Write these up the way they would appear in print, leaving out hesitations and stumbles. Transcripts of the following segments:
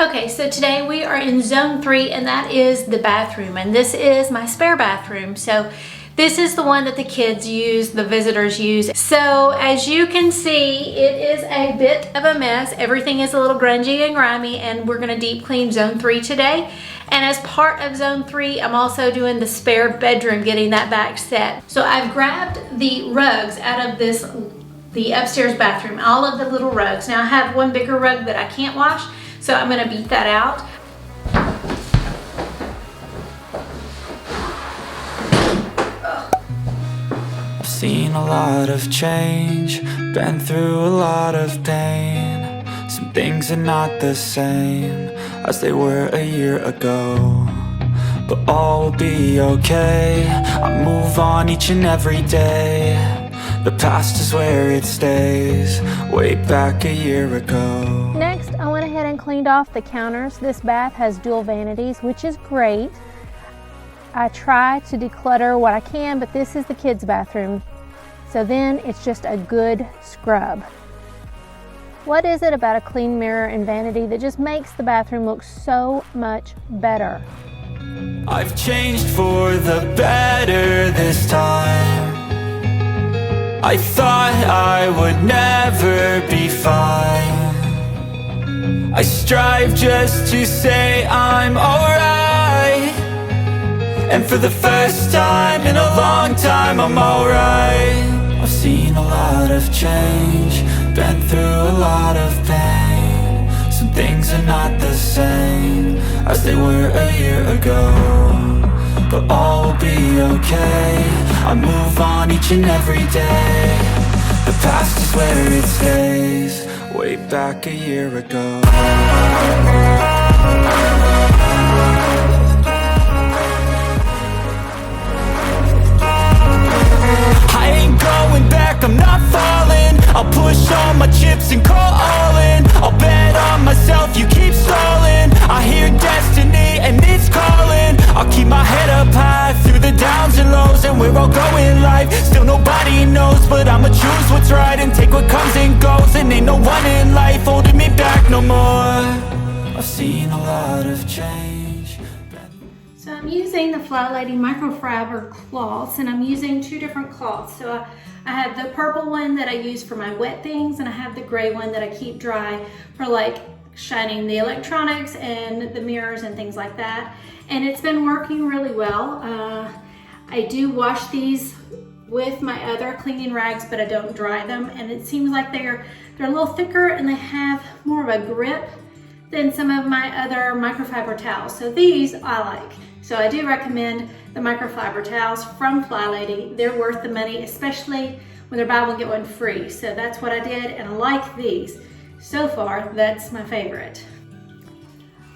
Okay, so today we are in zone 3, and that is the bathroom, and this is my spare bathroom. So this is the one that the kids use, the visitors use. So as you can see, it is a bit of a mess. Everything is a little grungy and grimy, and we're gonna deep clean zone 3 today. And as part of zone 3, I'm also doing the spare bedroom, getting that back set. So I've grabbed the rugs out of the upstairs bathroom, all of the little rugs. Now I have one bigger rug that I can't wash, so I'm gonna beat that out. I've seen a lot of change, been through a lot of pain. Some things are not the same as they were a year ago, but all will be okay. I move on each and every day. The past is where it stays, way back a year ago. Next, I went ahead and cleaned off the counters. This bath has dual vanities, which is great. I try to declutter what I can, but this is the kids' bathroom. So then it's just a good scrub. What is it about a clean mirror and vanity that just makes the bathroom look so much better? I've changed for the better this time. I thought I would never be fine. I strive just to say I'm alright, and for the first time in a long time I'm alright. I've seen a lot of change, been through a lot of pain. Some things are not the same as they were a year ago, but all will be okay. I move on each and every day. The past is where it stays, way back a year ago. I ain't going back, I'm not falling. I'll push all my chips and call all in. I'll bet on myself, you keep stalling. I hear destiny and it's calling. I'll keep my head up high through the downs and lows, and we're all going life. Still nobody knows, but I'ma choose what's right and take what comes and goes. And ain't no one in life holding me back no more. I've seen a lot of change. So I'm using the FlyLady microfiber cloths, and I'm using 2 different cloths. So I have the purple one that I use for my wet things, and I have the gray one that I keep dry for like shining the electronics and the mirrors and things like that. And it's been working really well. I do wash these with my other cleaning rags, but I don't dry them, and it seems like they're a little thicker and they have more of a grip than some of my other microfiber towels. So these I like. So I do recommend the microfiber towels from FlyLady. They're worth the money, especially when they're buy one get one free. So that's what I did, and I like these. So far, that's my favorite.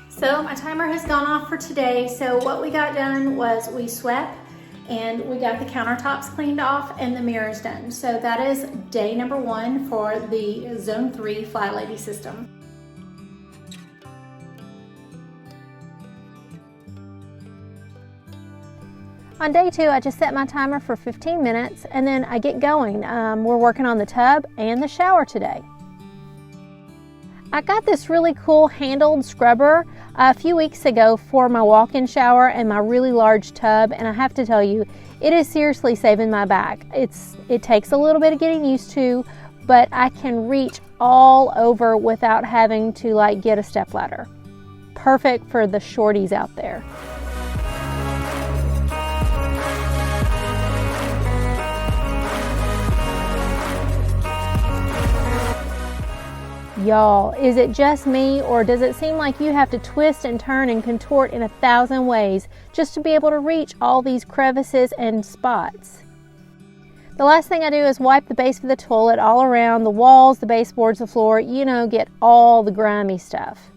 So my timer has gone off for today. So what we got done was we swept, and we got the countertops cleaned off and the mirrors done. So that is day number 1 for the Zone 3 FlyLady system. On day 2, I just set my timer for 15 minutes and then I get going. We're working on the tub and the shower today. I got this really cool handled scrubber a few weeks ago for my walk-in shower and my really large tub, and I have to tell you, it is seriously saving my back. It takes a little bit of getting used to, but I can reach all over without having to like get a stepladder. Perfect for the shorties out there. Y'all, is it just me, or does it seem like you have to twist and turn and contort in 1,000 ways just to be able to reach all these crevices and spots? The last thing I do is wipe the base of the toilet all around, the walls, the baseboards, the floor, you know, get all the grimy stuff.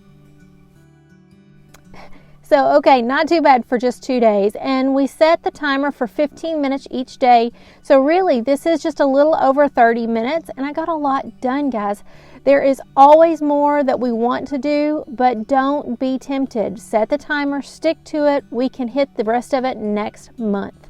So, okay, not too bad for just 2 days, and we set the timer for 15 minutes each day. So really, this is just a little over 30 minutes, and I got a lot done, guys. There is always more that we want to do, but don't be tempted. Set the timer, stick to it. We can hit the rest of it next month.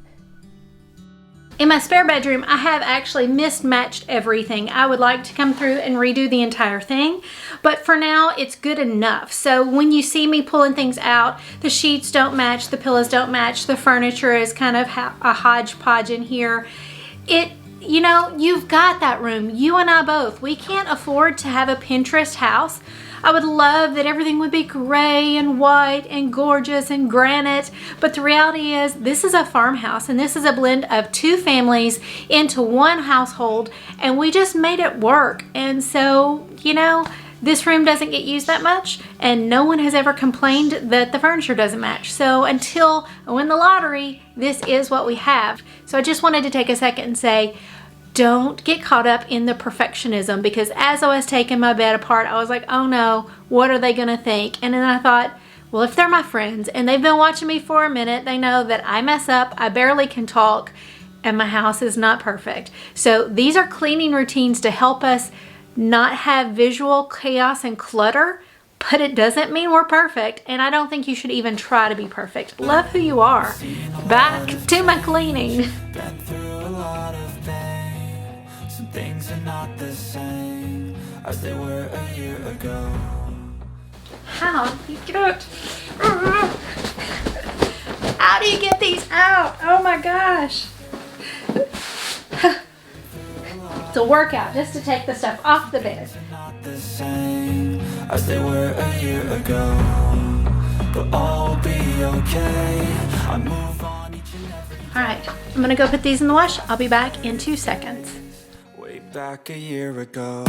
In my spare bedroom, I have actually mismatched everything. I would like to come through and redo the entire thing, but for now, it's good enough. So when you see me pulling things out, the sheets don't match, the pillows don't match, the furniture is kind of a hodgepodge in here. You know, you've got that room. You and I both. We can't afford to have a Pinterest house. I would love that everything would be gray and white and gorgeous and granite, but the reality is this is a farmhouse and this is a blend of two families into one household, and we just made it work. And so, you know, this room doesn't get used that much, and no one has ever complained that the furniture doesn't match. So until I win the lottery, this is what we have. So I just wanted to take a second and say, don't get caught up in the perfectionism, because as I was taking my bed apart, I was like, oh no, what are they gonna think? And then I thought, well, if they're my friends and they've been watching me for a minute, they know that I mess up, I barely can talk, and my house is not perfect. So these are cleaning routines to help us not have visual chaos and clutter, but it doesn't mean we're perfect, and I don't think you should even try to be perfect. Love who you are. Back to my cleaning. Things are not the same as they were a year ago. How do you get How do you get these out? Oh my gosh. It's a workout just to take the stuff off the bed. Not the same as they were a year ago, but all will be okay. I move on each and every day. All right, I'm gonna go put these in the wash. I'll be back in 2 seconds. Back a year ago.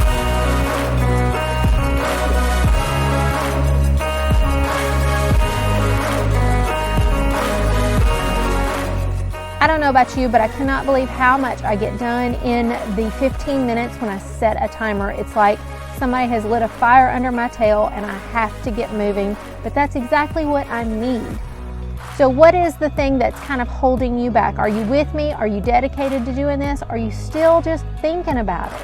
I don't know about you, but I cannot believe how much I get done in the 15 minutes when I set a timer. It's like somebody has lit a fire under my tail and I have to get moving, but that's exactly what I need. So what is the thing that's kind of holding you back? Are you with me? Are you dedicated to doing this? Are you still just thinking about it?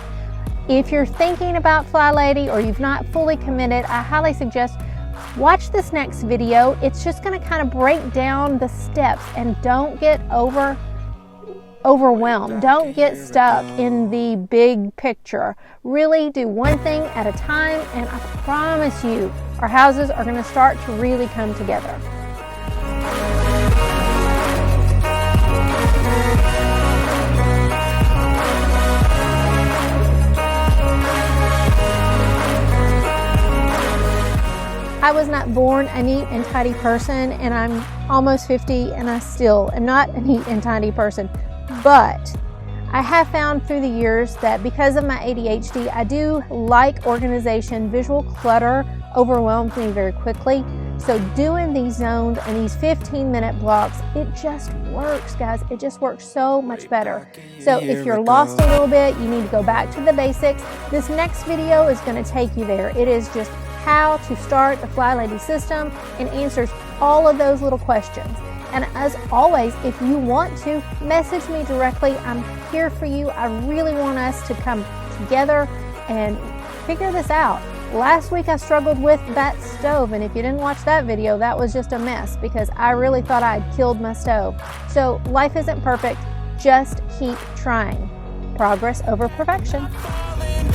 If you're thinking about FlyLady or you've not fully committed, I highly suggest watch this next video. It's just going to kind of break down the steps, and don't get overwhelmed. Don't get stuck in the big picture. Really do one thing at a time, and I promise you, our houses are going to start to really come together. I was not born a neat and tidy person, and I'm almost 50 and I still am not a neat and tidy person. But I have found through the years that because of my ADHD, I do like organization. Visual clutter overwhelms me very quickly. So doing these zones and these 15-minute blocks, it just works, guys. It just works so much better. So if you're lost a little bit, you need to go back to the basics. This next video is going to take you there. It is just how to start the FlyLady system and answers all of those little questions. And as always, if you want to message me directly, I'm here for you. I really want us to come together and figure this out. Last week I struggled with that stove, and if you didn't watch that video, that was just a mess because I really thought I had killed my stove. So life isn't perfect, just keep trying. Progress over perfection.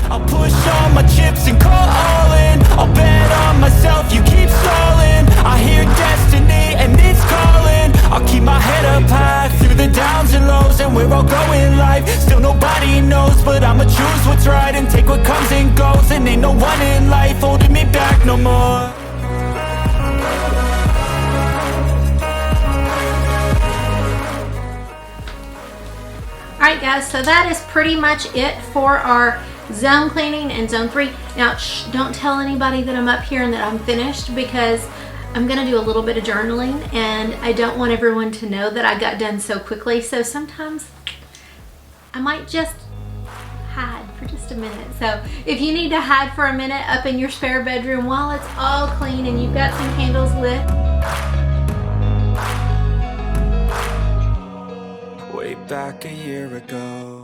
I'll push all my chips and call all in. I'll bet on myself, you keep stalling. I hear destiny and it's calling. I'll keep my head up high through the downs and lows, and we're all going live. Still nobody knows, but I'ma choose what's right and take what comes and goes. And ain't no one in life holding me back no more. Alright guys, so that is pretty much it for our zone cleaning and zone 3. Now don't tell anybody that I'm up here and that I'm finished, because I'm gonna do a little bit of journaling and I don't want everyone to know that I got done so quickly. So sometimes I might just hide for just a minute. So if you need to hide for a minute up in your spare bedroom while it's all clean and you've got some candles lit, way back a year ago.